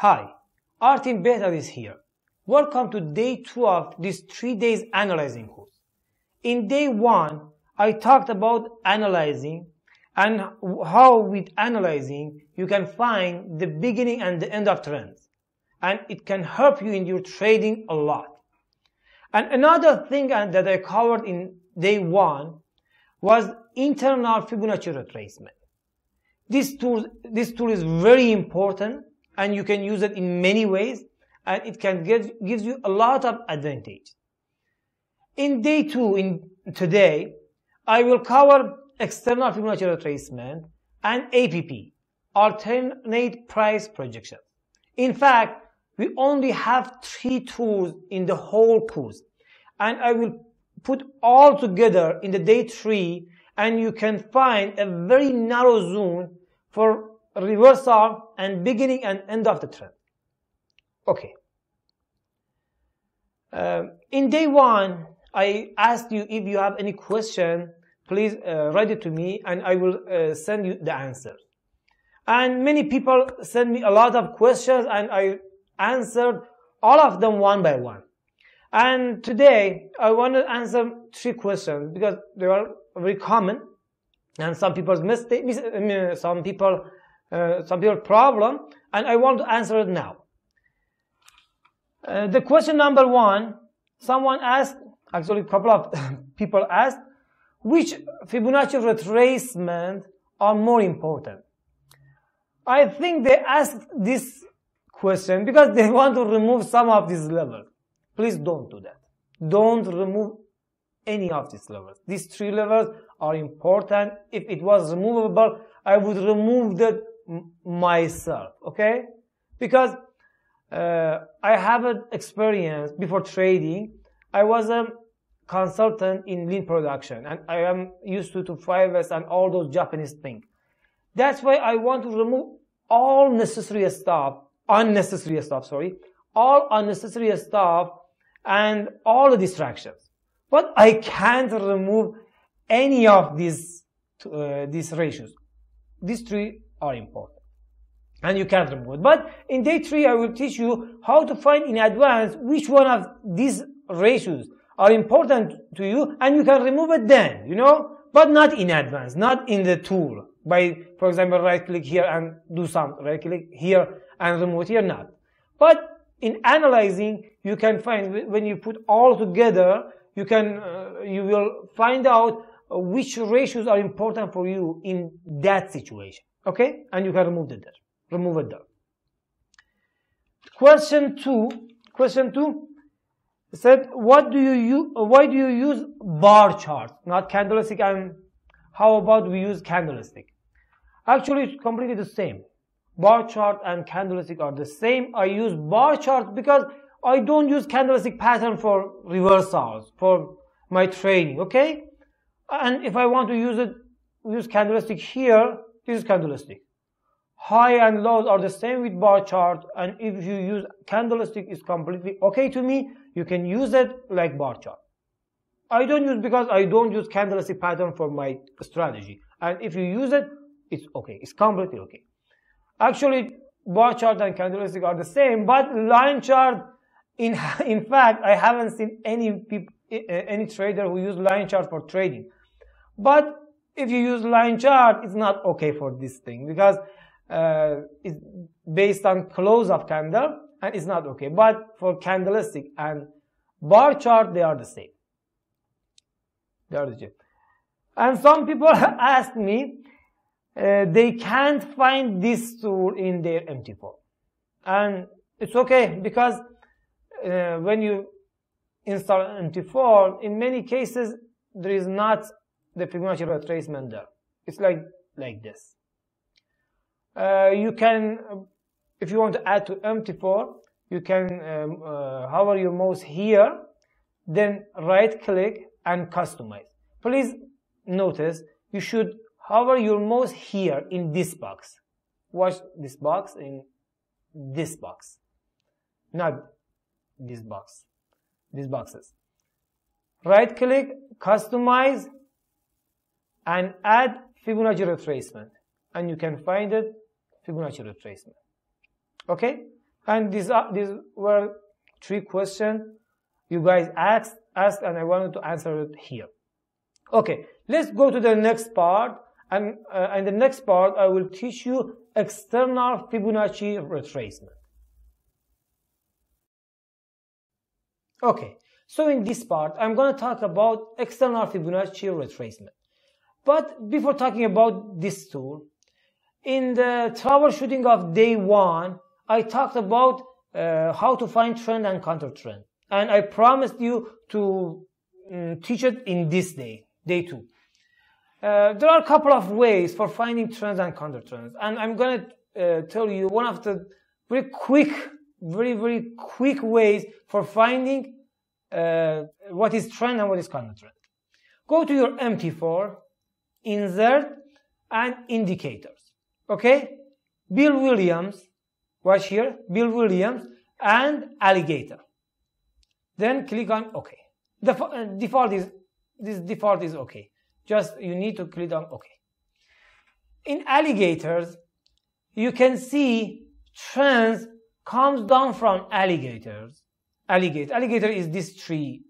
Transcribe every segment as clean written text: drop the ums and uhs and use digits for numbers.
Hi, our team Beta is here. Welcome to day 2 of this 3 days analyzing course. In day 1, I talked about analyzing and how with analyzing you can find the beginning and the end of trends. And it can help you in your trading a lot. And another thing that I covered in day 1 was internal Fibonacci retracement. This tool is very important and you can use it in many ways and it can gives you a lot of advantage. In day 2, today, I will cover external Fibonacci retracement and APP, alternate price projection. In fact, we only have 3 tools in the whole course and I will put all together in the day 3 and you can find a very narrow zone for reversal and beginning and end of the trend. Okay. In day 1, I asked you if you have any question, please write it to me and I will send you the answer. And many people send me a lot of questions and I answered all of them one by one. And today I want to answer 3 questions because they are very common and some people's mistake, some people problem, and I want to answer it now. The question number 1, someone asked, actually a couple of people asked, which Fibonacci retracement are more important? I think they asked this question because they want to remove some of these levels. Please don't do that. Don't remove any of these levels. These 3 levels are important. If it was removable, I would remove that myself, okay? Because I have an experience before trading. I was a consultant in lean production and I am used to Forex and all those Japanese things. That's why I want to remove all unnecessary stuff and all the distractions. But I can't remove any of these ratios. These 3 are important and you can't remove it. But in day 3 I will teach you how to find in advance which one of these ratios are important to you and you can remove it then, but not in advance, not in the tool by, for example, right click here and do some, right click here and remove it here, not. But in analyzing you can find, when you put all together, you will find out which ratios are important for you in that situation. Okay? And you can remove it there. Question 2 said, why do you use bar chart, not candlestick, and how about we use candlestick? Actually, it's completely the same. Bar chart and candlestick are the same. I use bar chart because I don't use candlestick pattern for reversals, for my trading, okay? And if I want to use candlestick here, this is candlestick. High and lows are the same with bar chart, and if you use candlestick, it's completely okay to me. You can use it like bar chart. I don't use because I don't use candlestick pattern for my strategy. And if you use it, it's okay. It's completely okay. Actually, bar chart and candlestick are the same, but line chart, in fact, I haven't seen any trader who use line chart for trading. But if you use line chart, it's not okay for this thing because it's based on close of candle and it's not okay. But for candlestick and bar chart, they are the same. And some people ask me, they can't find this tool in their MT4. And it's okay because when you install MT4, in many cases, there is not the Fibonacci retracement there. It's like this. You can, if you want to add to MT4, you can hover your mouse here, then right click and customize. Please notice you should hover your mouse here in this box. Watch this box in this box, not this box, these boxes. Right click, customize, and add Fibonacci retracement, and you can find it Fibonacci retracement. Okay, And these were 3 questions you guys asked, and I wanted to answer it here. Okay, let's go to the next part. And in the next part, I will teach you external Fibonacci retracement. Okay, so in this part, I'm going to talk about external Fibonacci retracement. But before talking about this tool, in the troubleshooting of day 1, I talked about how to find trend and counter trend. And I promised you to teach it in this day 2. There are a couple of ways for finding trends and counter trends, and I'm going to tell you one of the very quick ways for finding what is trend and what is counter trend. Go to your MT4, insert, and indicators. Okay, Bill Williams, watch here, Bill Williams and Alligator. Then click on OK. The default is OK. Just you need to click on OK. In alligators, you can see trends comes down from alligators. Alligator is this tree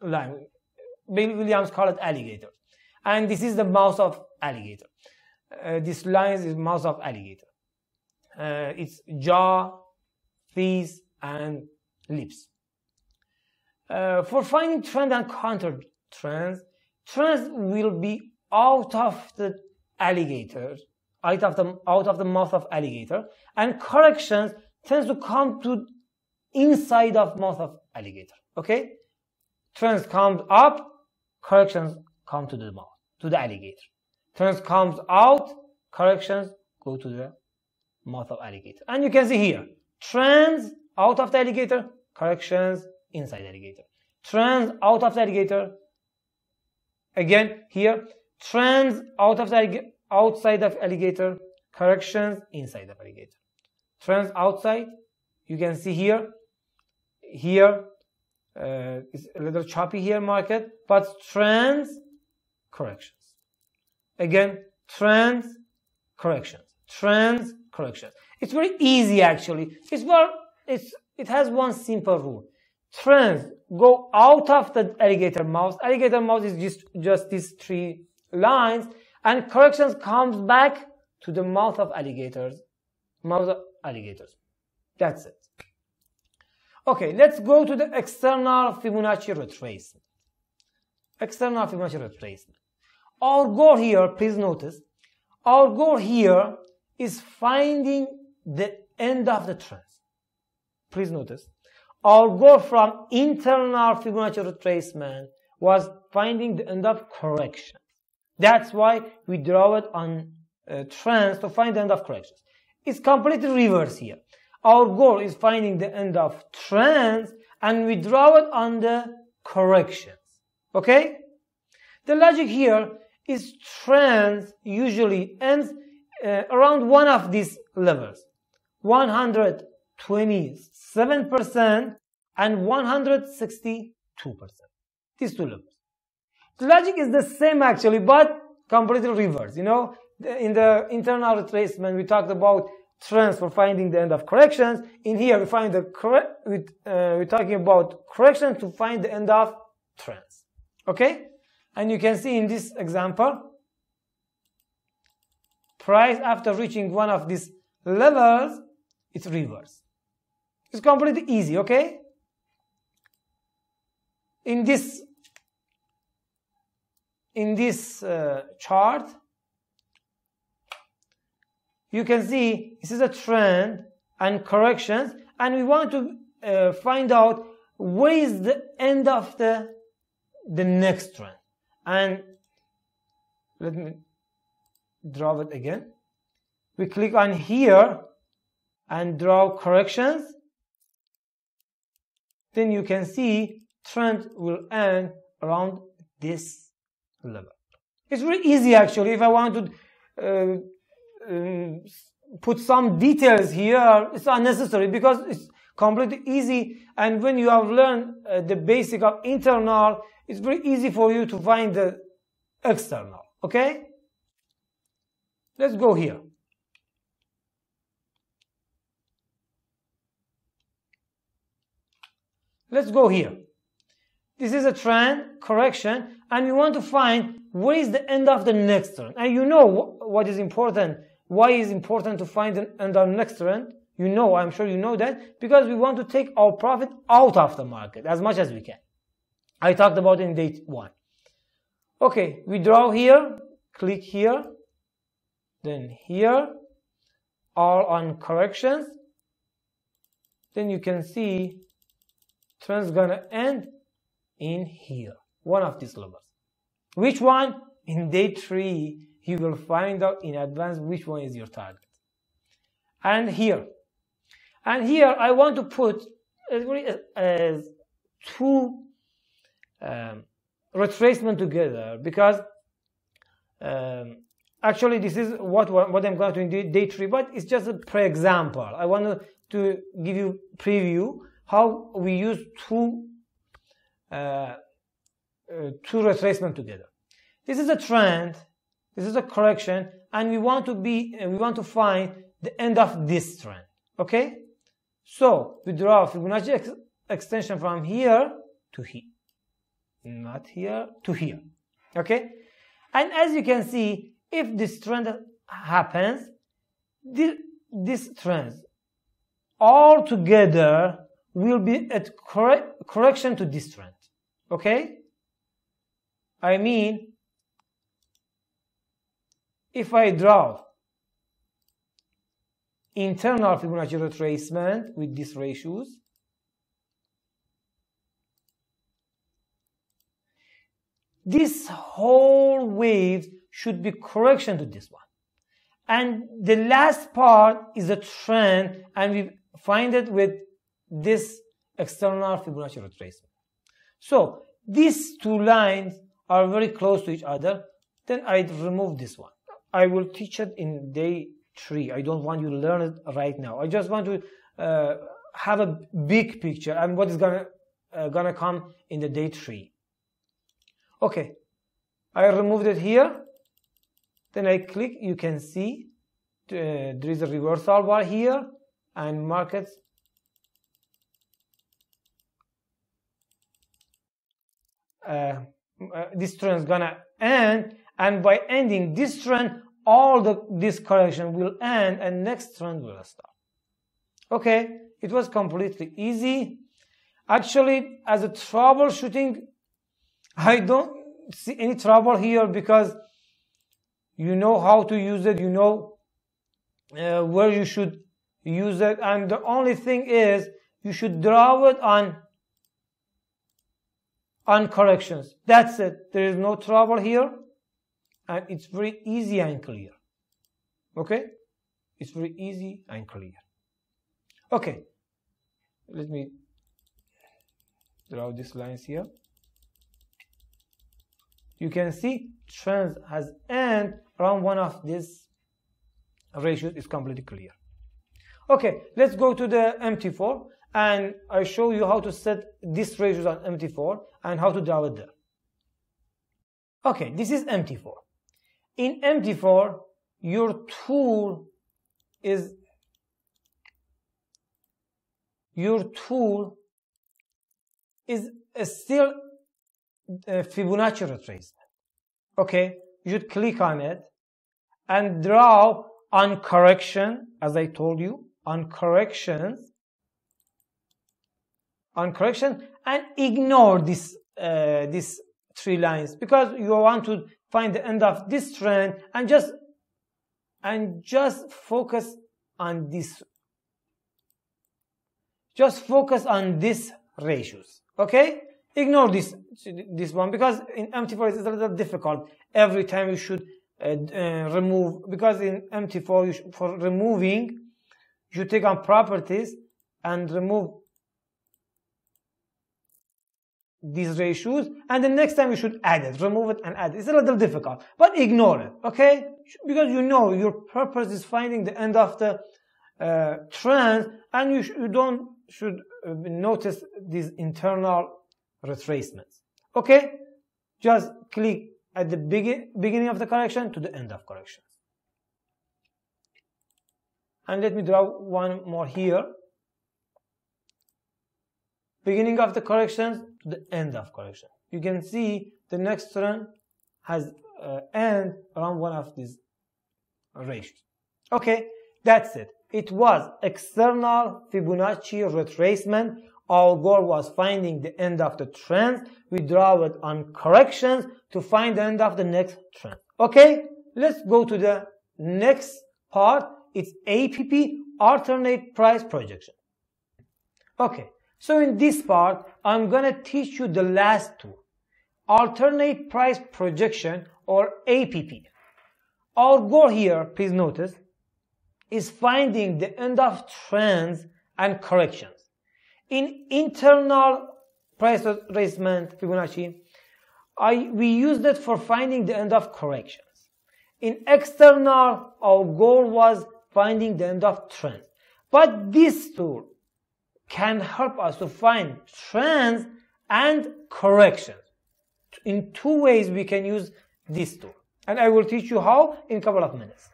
line. Bill Williams called it alligator, and this is the mouth of alligator. This line is mouth of alligator. Its jaw, teeth, and lips. For finding trend and counter trends, trends will be out of the alligator, out of the mouth of alligator, and corrections tends to come to inside of mouth of alligator. Okay, trends comes up, corrections come to the mouth, to the alligator. Trends comes out, corrections go to the mouth of alligator. And you can see here, trends out of the alligator, corrections inside alligator. Trends out of the alligator. Again here, trends outside of alligator, corrections inside of alligator. Trends outside, you can see here. Here it's a little choppy here market, but trends, corrections. Again, trends, corrections. Trends, corrections. It's very easy actually. It has one simple rule. Trends go out of the alligator mouth. Alligator mouth is just these 3 lines, and corrections comes back to the mouth of alligators. That's it. Okay, let's go to the external Fibonacci retracement. External Fibonacci retracement. Our goal here, please notice, our goal here is finding the end of the trends. Please notice. Our goal from internal Fibonacci retracement was finding the end of corrections. That's why we draw it on trends to find the end of corrections. It's completely reverse here. Our goal is finding the end of trends, and we draw it on the corrections. Okay? The logic here is trends usually ends around one of these levels. 127% and 162%. These 2 levels. The logic is the same actually, but completely reverse. You know, in the internal retracement, we talked about trends for finding the end of corrections. In here, we find we're talking about corrections to find the end of trends. Okay? And you can see in this example, price after reaching one of these levels, it's reverse. It's completely easy, okay? In this chart, you can see this is a trend and corrections, and we want to find out where is the end of the next trend. And let me draw it again. We click on here and draw corrections. Then you can see trend will end around this level. It's really easy actually. If I want to put some details here, it's unnecessary because it's completely easy. And when you have learned the basic of internal, it's very easy for you to find the external. Okay? Let's go here. let's go here. This is a trend correction, and we want to find where is the end of the next trend. And you know what is important. Why is important to find the end of the next trend? You know, I'm sure you know that, because we want to take our profit out of the market as much as we can. I talked about it in day 1. Okay, we draw here, click here, then here, all on corrections. Then you can see trend's gonna end in here, one of these levels. Which one? In day 3, you will find out in advance which one is your target. And here I want to put two retracement together, because actually this is what I'm going to do in day 3, but it's just a pre-example. I want to give you preview how we use two retracement together. This is a trend, this is a correction, and we want to find the end of this trend. Okay, so we draw a Fibonacci extension from here to here, not here to here. Okay, and as you can see, if this trend happens, these trends all together will be a correction to this trend. Okay, I mean, if I draw internal Fibonacci retracement with these ratios, this whole wave should be correction to this one, and the last part is a trend, and we find it with this external Fibonacci retracement. So these two lines are very close to each other. Then I remove this one. I will teach it in day 3. I don't want you to learn it right now. I just want to have a big picture and what is gonna come in the day 3. Okay, I removed it here. Then I click. You can see there is a reversal bar here, and markets this trend is gonna end, and by ending this trend, this correction will end, and next trend will start. Okay, it was completely easy. Actually, as a troubleshooting, I don't see any trouble here, because you know how to use it, you know where you should use it, and the only thing is you should draw it on corrections. That's it. There is no trouble here, and it's very easy and clear. Okay, it's very easy and clear. Okay, let me draw these lines here. You can see trend has end around one of these ratios is completely clear. Okay, let's go to the MT4, and I show you how to set these ratios on MT4 and how to draw it there. Okay, this is MT4. In MT4, your tool is still Fibonacci retracement. Okay, you should click on it and draw on correction, as I told you, on correction, and ignore these 3 lines, because you want to find the end of this trend, and just focus on this. Just focus on these ratios. Okay, ignore this one, because in MT4 it's a little difficult. Every time you should remove, because in MT4 for removing you should take on properties and remove these ratios, and the next time you should add it, remove it and add it. It's a little difficult, but ignore it. Okay, because you know your purpose is finding the end of the trend, and you should notice these internal retracements. Okay, just click at the beginning of the correction to the end of corrections. And let me draw one more here. beginning of the corrections to the end of correction. You can see the next trend has end around one of these ratios. Okay, that's it. It was external Fibonacci retracement. Our goal was finding the end of the trend. We draw it on corrections to find the end of the next trend. Okay, let's go to the next part. It's APP, alternate price projection. Okay, so in this part, I'm gonna teach you the last two, alternate price projection or APP. Our goal here, please notice, is finding the end of trends and corrections. In internal price retracement Fibonacci, we use that for finding the end of corrections. In external, our goal was finding the end of trends. But this tool can help us to find trends and corrections. In two ways we can use this tool. And I will teach you how in a couple of minutes.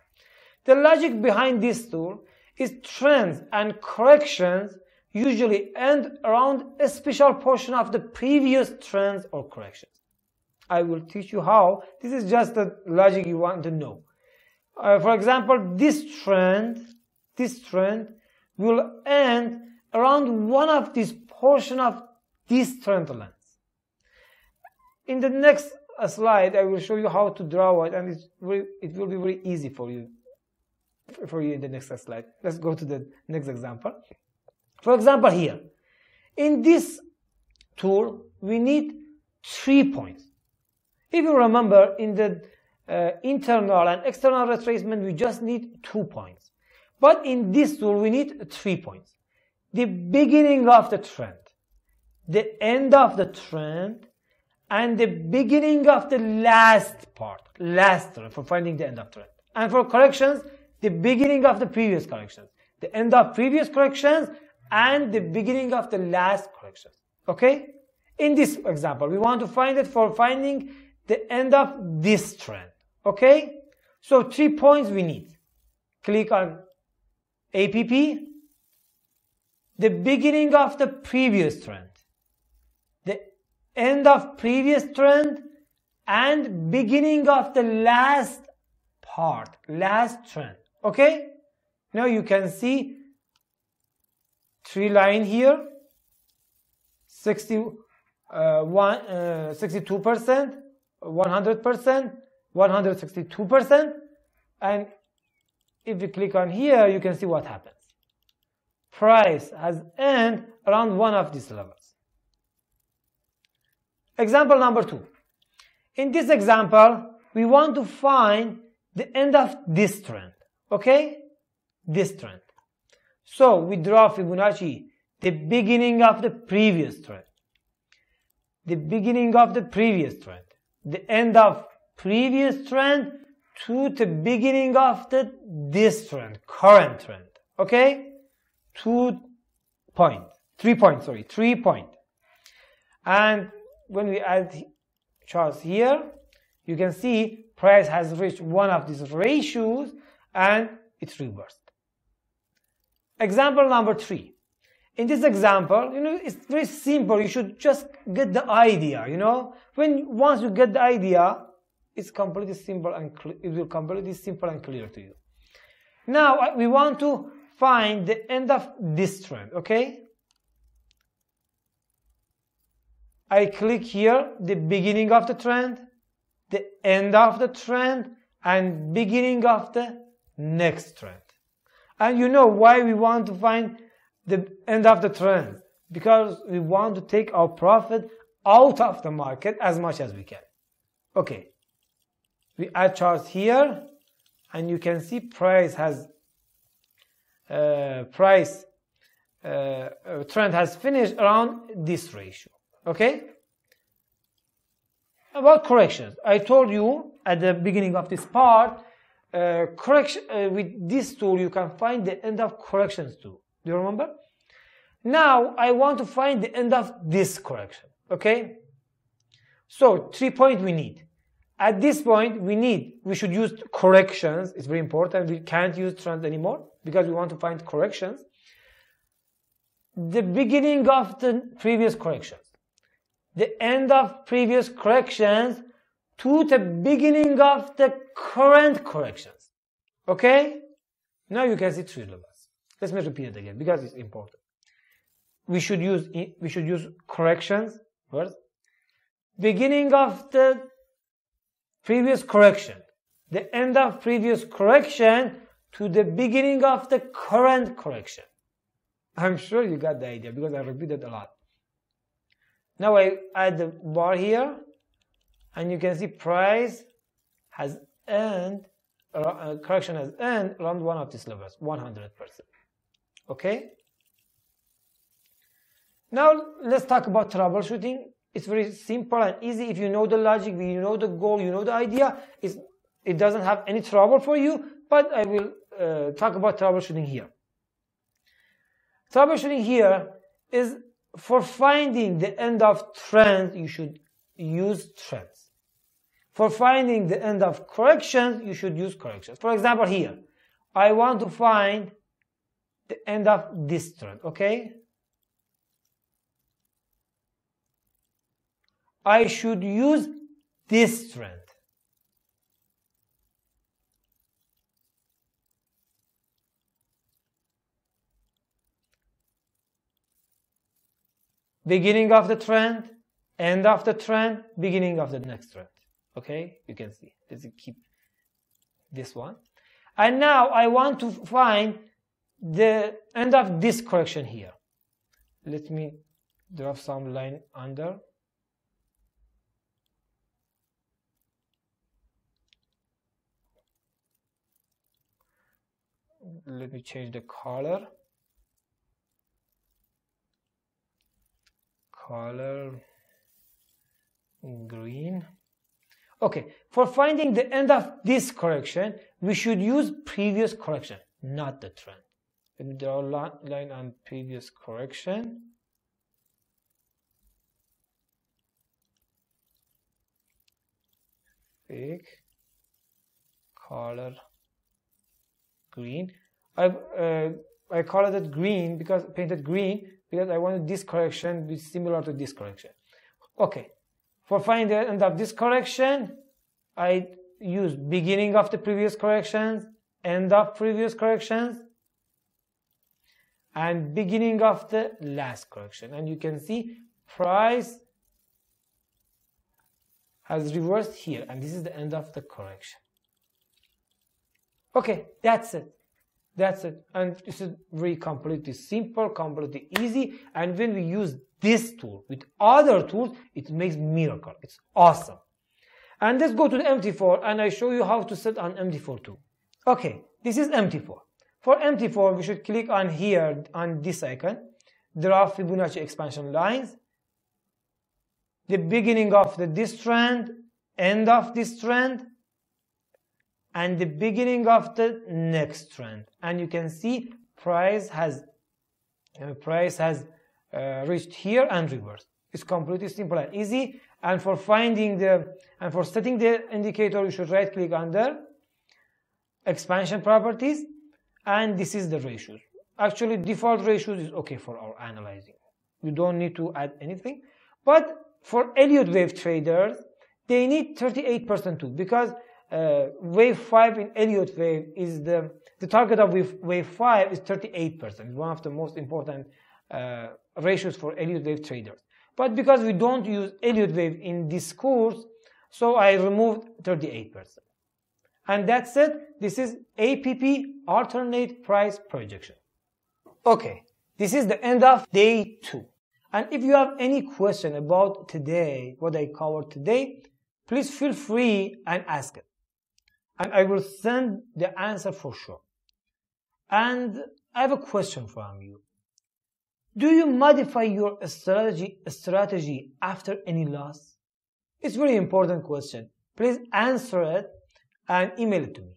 The logic behind this tool is trends and corrections usually end around a special portion of the previous trends or corrections. I will teach you how. This is just the logic you want to know. For example, this trend will end around one of these portion of this trend lines. In the next slide, I will show you how to draw it, and it will be very easy for you in the next slide. Let's go to the next example. For example, here, in this tool, we need 3 points. If you remember, in the internal and external retracement, we just need 2 points. But in this tool, we need 3 points. The beginning of the trend, the end of the trend, and the beginning of the last trend for finding the end of trend. And for corrections, the beginning of the previous corrections, the end of previous corrections, and the beginning of the last corrections. Okay? In this example, we want to find it for finding the end of this trend. Okay? So 3 points we need. Click on APP, the beginning of the previous trend, the end of previous trend, and beginning of the last trend. Okay? Now you can see 3 lines here, 62%, 100%, 162%, and if you click on here, you can see what happens. Price has ended around one of these levels. Example number 2. In this example, we want to find the end of this trend. Okay? This trend. So we draw Fibonacci, the beginning of the previous trend, the beginning of the previous trend, the end of previous trend to the beginning of this trend, current trend. Okay? 3 points. And when we add charts here, you can see price has reached one of these ratios and it's reversed. Example number 3. In this example, it's very simple. You should just get the idea, once you get the idea, it's completely simple and it will completely simple and clear to you. Now we want to find the end of this trend, okay? I click here, the beginning of the trend, the end of the trend, and beginning of the next trend. And you know why we want to find the end of the trend? Because we want to take our profit out of the market as much as we can. Okay. We add charts here, and you can see price has trend has finished around this ratio. Okay? About corrections, I told you at the beginning of this part, with this tool you can find the end of corrections too. Do you remember? Now I want to find the end of this correction. Okay? So 3 points we need. At this point we should use corrections. It's very important. We can't use trends anymore because we want to find corrections. the beginning of the previous corrections, the end of previous corrections to the beginning of the current corrections. Okay? Now you can see three levels. Let me repeat it again because it's important. We should use corrections first. Beginning of the previous correction, the end of previous correction to the beginning of the current correction. I'm sure you got the idea because I repeated a lot. Now I add the bar here, and you can see price has end, correction has end around one of these levels, 100%. Okay? Now let's talk about troubleshooting. It's very simple and easy. If you know the logic, you know the goal, you know the idea, it doesn't have any trouble for you, but I will talk about troubleshooting here. Troubleshooting here is for finding the end of trends, you should use trends. For finding the end of corrections, you should use corrections. For example, here, I want to find the end of this trend, okay? I should use this trend. Beginning of the trend, end of the trend, beginning of the next trend. Okay, you can see. Let's keep this one. And now I want to find the end of this correction here. Let me drop some line under. Let me change the color. Color green. Okay, for finding the end of this correction, we should use previous correction, not the trend. Let me draw a line on previous correction. Pick color green. I colored it green because painted green because I wanted this correction to be similar to this correction. Okay, for finding the end of this correction, I use beginning of the previous corrections, end of previous corrections, and beginning of the last correction. And you can see price has reversed here, and this is the end of the correction. Okay, that's it. That's it. And this is very completely simple, completely easy. And when we use this tool with other tools, it makes miracle. It's awesome. And let's go to the MT4 and I show you how to set on MT4 too. Okay, this is MT4. For MT4, we should click on here on this icon, draw Fibonacci expansion lines, the beginning of this trend, end of this trend, and the beginning of the next trend. And you can see price has reached here and reversed. It's completely simple and easy. And for finding for setting the indicator, you should right click under expansion properties, and this is the ratios. Actually, default ratios is okay for our analyzing. You don't need to add anything. But for Elliott wave traders, they need 38% too, because wave 5 in Elliott wave is the target of wave 5 is 38%. It's one of the most important ratios for Elliott wave traders. But because we don't use Elliott wave in this course, so I removed 38%. And that's it. This is APP, alternate price projection. Okay, this is the end of day 2. And if you have any question about today, what I covered today, please feel free and ask it. And I will send the answer for sure. And I have a question from you. Do you modify your strategy after any loss? It's a very important question. Please answer it and email it to me.